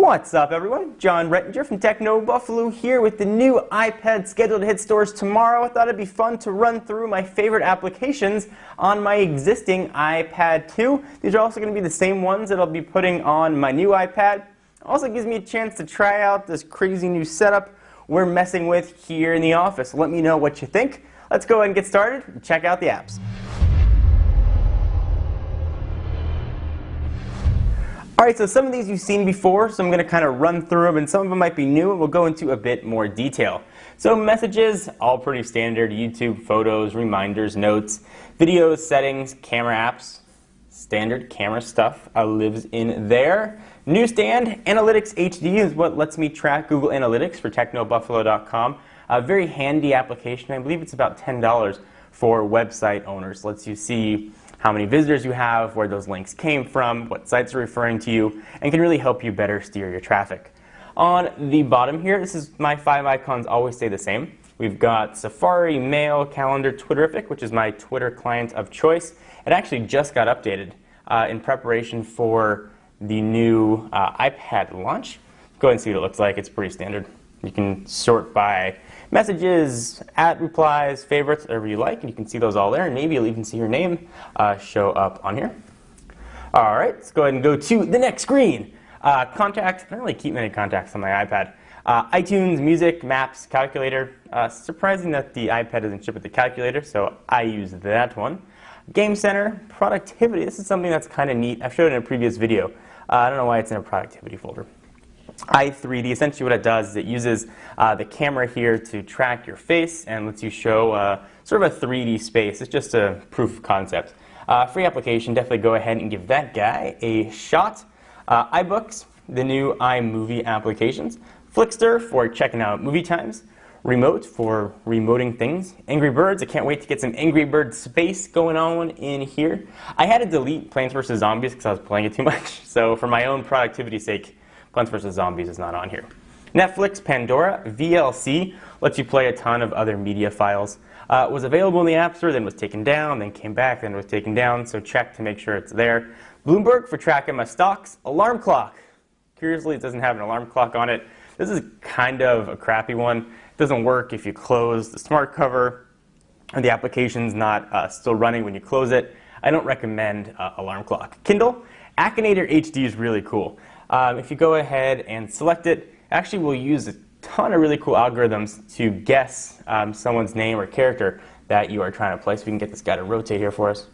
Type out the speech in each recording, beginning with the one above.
What's up, everyone? John Rettinger from Techno Buffalo here with the new iPad scheduled to hit stores tomorrow. I thought it'd be fun to run through my favorite applications on my existing iPad 2. These are also going to be the same ones that I'll be putting on my new iPad. Also gives me a chance to try out this crazy new setup we're messing with here in the office. Let me know what you think. Let's go ahead and get started and check out the apps. Alright, so some of these you've seen before, so I'm going to kind of run through them, and some of them might be new, and we'll go into a bit more detail. So messages, all pretty standard: YouTube, photos, reminders, notes, videos, settings, camera apps, standard camera stuff lives in there. Newsstand, Analytics HD is what lets me track Google Analytics for technobuffalo.com. A very handy application. I believe it's about $10 for website owners. Lets you see how many visitors you have, where those links came from, what sites are referring to you, and can really help you better steer your traffic. On the bottom here, this is my 5 icons always stay the same. We've got Safari, Mail, Calendar, Twitterrific, which is my Twitter client of choice. It actually just got updated in preparation for the new iPad launch. Go ahead and see what it looks like. It's pretty standard. You can sort by messages, replies, favorites, whatever you like, and you can see those all there, and maybe you'll even see your name show up on here. Alright, let's go ahead and go to the next screen. Contacts. I don't really keep many contacts on my iPad. iTunes, Music, Maps, Calculator. Surprising that the iPad doesn't ship with the calculator, so I use that one. Game Center, Productivity. This is something that's kind of neat. I've showed it in a previous video. I don't know why it's in a productivity folder. i3D, essentially what it does is it uses the camera here to track your face and lets you show sort of a 3D space. It's just a proof of concept. Free application, definitely go ahead and give that guy a shot. iBooks, the new iMovie applications. Flickster for checking out movie times. Remote for remoting things. Angry Birds, I can't wait to get some Angry Bird space going on in here. I had to delete Plants vs. Zombies because I was playing it too much, so for my own productivity's sake, Plants vs. Zombies is not on here. Netflix, Pandora, VLC lets you play a ton of other media files. It was available in the App Store, then was taken down, then came back, then was taken down, so check to make sure it's there. Bloomberg for tracking my stocks. Alarm clock. Curiously, it doesn't have an alarm clock on it. This is kind of a crappy one. It doesn't work if you close the smart cover and the application's not still running when you close it. I don't recommend alarm clock. Kindle, Akinator HD is really cool. If you go ahead and select it, actually we'll use a ton of really cool algorithms to guess someone's name or character that you are trying to play. So we can get this guy to rotate here for us.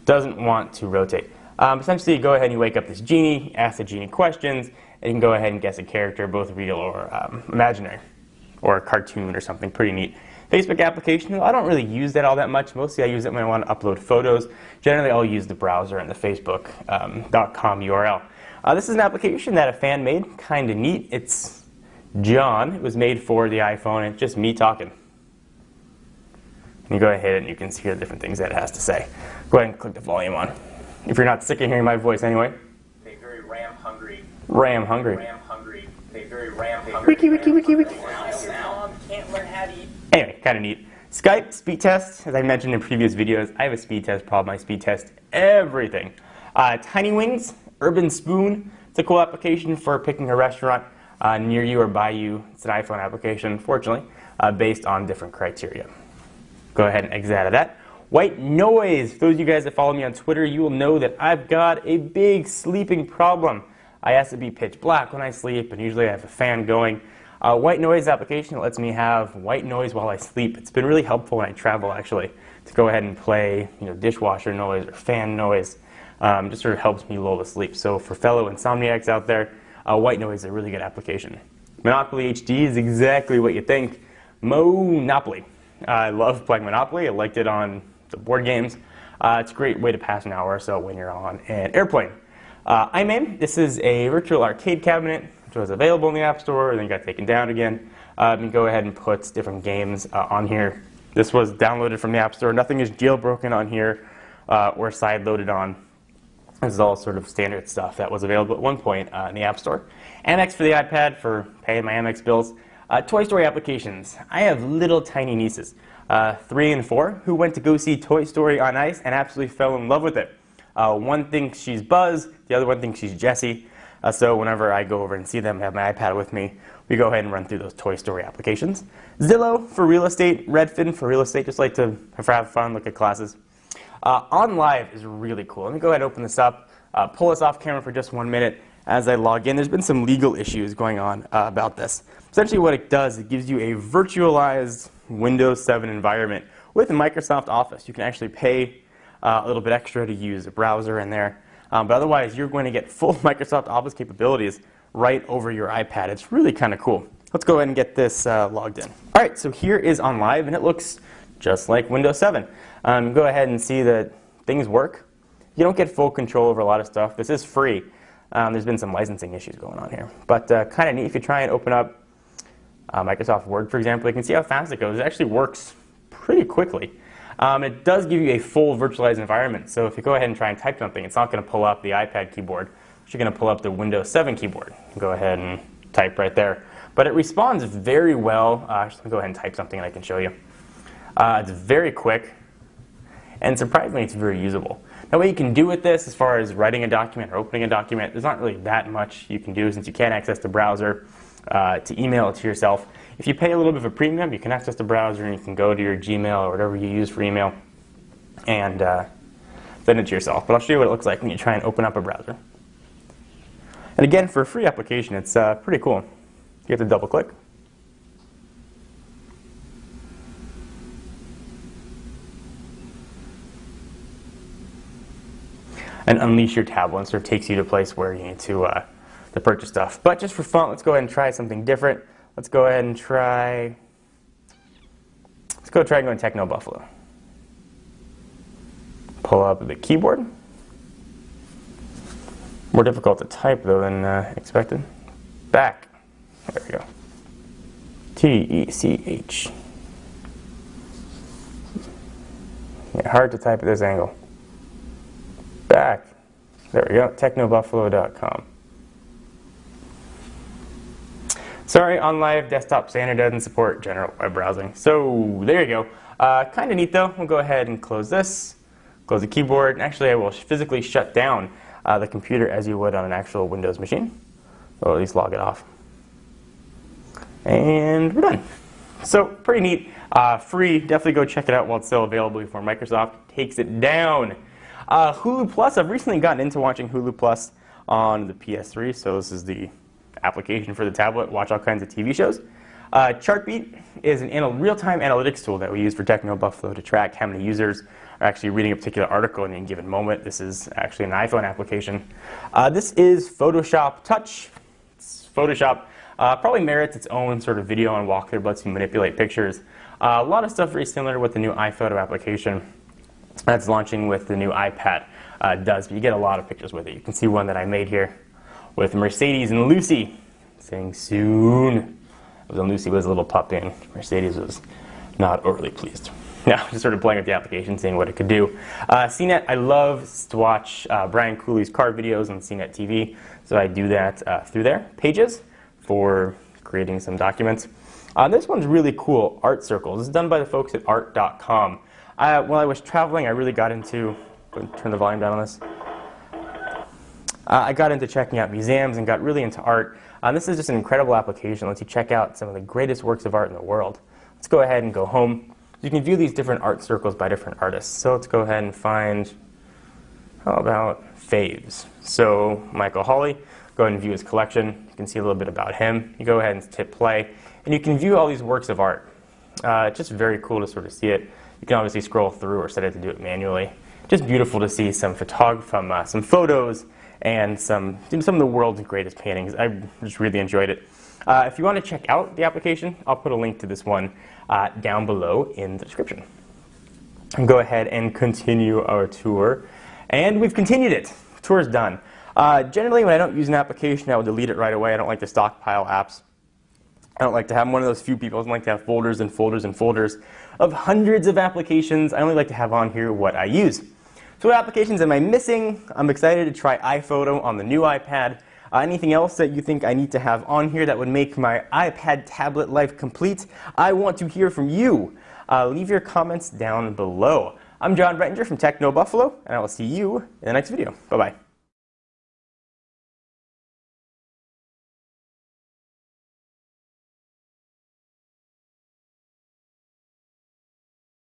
Doesn't want to rotate. Essentially, you go ahead and you wake up this genie, ask the genie questions, and you can go ahead and guess a character, both real or imaginary, or a cartoon or something pretty neat. Facebook application, I don't really use that all that much. Mostly I use it when I want to upload photos. Generally, I'll use the browser and the facebook.com URL. This is an application that a fan made, kind of neat. It's John. It was made for the iPhone, and it's just me talking. You go ahead and you can hear the different things that it has to say. Go ahead and click the volume on, if you're not sick of hearing my voice anyway. They very RAM hungry. RAM hungry. RAM hungry. They very RAM hungry. Wiki. Can't learn how to eat. Anyway, kind of neat. Skype, speed test. As I mentioned in previous videos, I have a speed test problem. I speed test everything. Tiny Wings, Urban Spoon. It's a cool application for picking a restaurant near you or by you. It's an iPhone application, unfortunately, based on different criteria. Go ahead and exit out of that. White noise. For those of you guys that follow me on Twitter, you will know that I've got a big sleeping problem. I have to be pitch black when I sleep, and usually I have a fan going. White noise application lets me have white noise while I sleep. It's been really helpful when I travel, actually, to go ahead and play, dishwasher noise or fan noise. Just sort of helps me lull to sleep. So for fellow insomniacs out there, white noise is a really good application. Monopoly HD is exactly what you think. Monopoly. I love playing Monopoly. I liked it on the board games. It's a great way to pass an hour or so when you're on an airplane. iMain, this is a virtual arcade cabinet, which was available in the App Store and then got taken down again. You can go ahead and put different games on here. This was downloaded from the App Store. Nothing is jailbroken on here or side-loaded on. This is all sort of standard stuff that was available at one point in the App Store. Amex for the iPad for paying my Amex bills. Toy Story applications. I have little tiny nieces, 3 and 4, who went to go see Toy Story on Ice and absolutely fell in love with it. One thinks she's Buzz, the other one thinks she's Jessie. So whenever I go over and see them, I have my iPad with me, we go ahead and run through those Toy Story applications. Zillow for real estate, Redfin for real estate, just like to have fun, look at classes. OnLive is really cool. Let me go ahead and open this up, pull this off camera for just 1 minute as I log in. There's been some legal issues going on about this. Essentially what it does, it gives you a virtualized Windows 7 environment with Microsoft Office. You can actually pay a little bit extra to use a browser in there. But otherwise, you're going to get full Microsoft Office capabilities right over your iPad. It's really kind of cool. Let's go ahead and get this logged in. All right, so here is OnLive, and it looks just like Windows 7. Go ahead and see that things work. You don't get full control over a lot of stuff. This is free. There's been some licensing issues going on here. But kind of neat, if you try and open up Microsoft Word, for example, you can see how fast it goes. It actually works pretty quickly. It does give you a full virtualized environment. So if you go ahead and try and type something, it's not going to pull up the iPad keyboard. You're going to pull up the Windows 7 keyboard. Go ahead and type right there. But it responds very well. Just let me go ahead and type something and I can show you. It's very quick, and surprisingly, it's very usable. Now, what you can do with this as far as writing a document or opening a document, there's not really that much you can do since you can't access the browser to email it to yourself. If you pay a little bit of a premium, you can access the browser and you can go to your Gmail or whatever you use for email and send it to yourself. But I'll show you what it looks like when you try and open up a browser. And again, for a free application, it's pretty cool. You have to double click. And unleash your tablet, and sort of takes you to a place where you need to purchase stuff. But just for fun, let's go ahead and try something different. Let's go ahead and try. Let's go try going Techno Buffalo. Pull up the keyboard. More difficult to type though than expected. Back. There we go. T-E-C-H. Yeah, hard to type at this angle. Back. There we go. Technobuffalo.com. Sorry, OnLive desktop standard doesn't support general web browsing. So there you go. Kind of neat though. We'll go ahead and close this. Close the keyboard. And actually, I will physically shut down the computer as you would on an actual Windows machine. Or at least log it off. And we're done. So pretty neat. Free. Definitely go check it out while it's still available before Microsoft takes it down. Hulu Plus. I've recently gotten into watching Hulu Plus on the PS3. So this is the application for the tablet. Watch all kinds of TV shows. Chartbeat is an real-time analytics tool that we use for Techno Buffalo to track how many users are actually reading a particular article in any given moment. This is actually an iPhone application. This is Photoshop Touch. It's Photoshop. Probably merits its own sort of video and walkthrough, lets you manipulate pictures. A lot of stuff very similar to what the new iPhoto application that's launching with the new iPad does, but you get a lot of pictures with it. You can see one that I made here with Mercedes and Lucy saying soon. When Lucy was a little puppy and Mercedes was not overly pleased. Now, just sort of playing with the application, seeing what it could do. CNET, I love to watch Brian Cooley's car videos on CNET TV, so I do that through there. Pages for creating some documents. This one's really cool, Art Circles. This is done by the folks at art.com. While I was traveling, I really got into, turn the volume down on this. I got into checking out museums and got really into art. This is just an incredible application. It lets you check out some of the greatest works of art in the world. Let's go ahead and go home. You can view these different art circles by different artists. So let's go ahead and find, how about faves? So Michael Hawley, go ahead and view his collection. You can see a little bit about him. You go ahead and hit play, and you can view all these works of art. It's just very cool to sort of see it. You can obviously scroll through or set it to do it manually. Just beautiful to see some some photos and some of the world's greatest paintings. I just really enjoyed it. If you want to check out the application, I'll put a link to this one down below in the description. And go ahead and continue our tour. And we've continued it. Tour's done. Generally, when I don't use an application, I will delete it right away. I don't like to stockpile apps. I don't like to have one of those few people. I don't like to have folders and folders and folders of hundreds of applications. I only like to have on here what I use. So what applications am I missing? I'm excited to try iPhoto on the new iPad. Anything else that you think I need to have on here that would make my iPad tablet life complete? I want to hear from you. Leave your comments down below. I'm John Brettinger from Techno Buffalo, and I will see you in the next video. Bye-bye.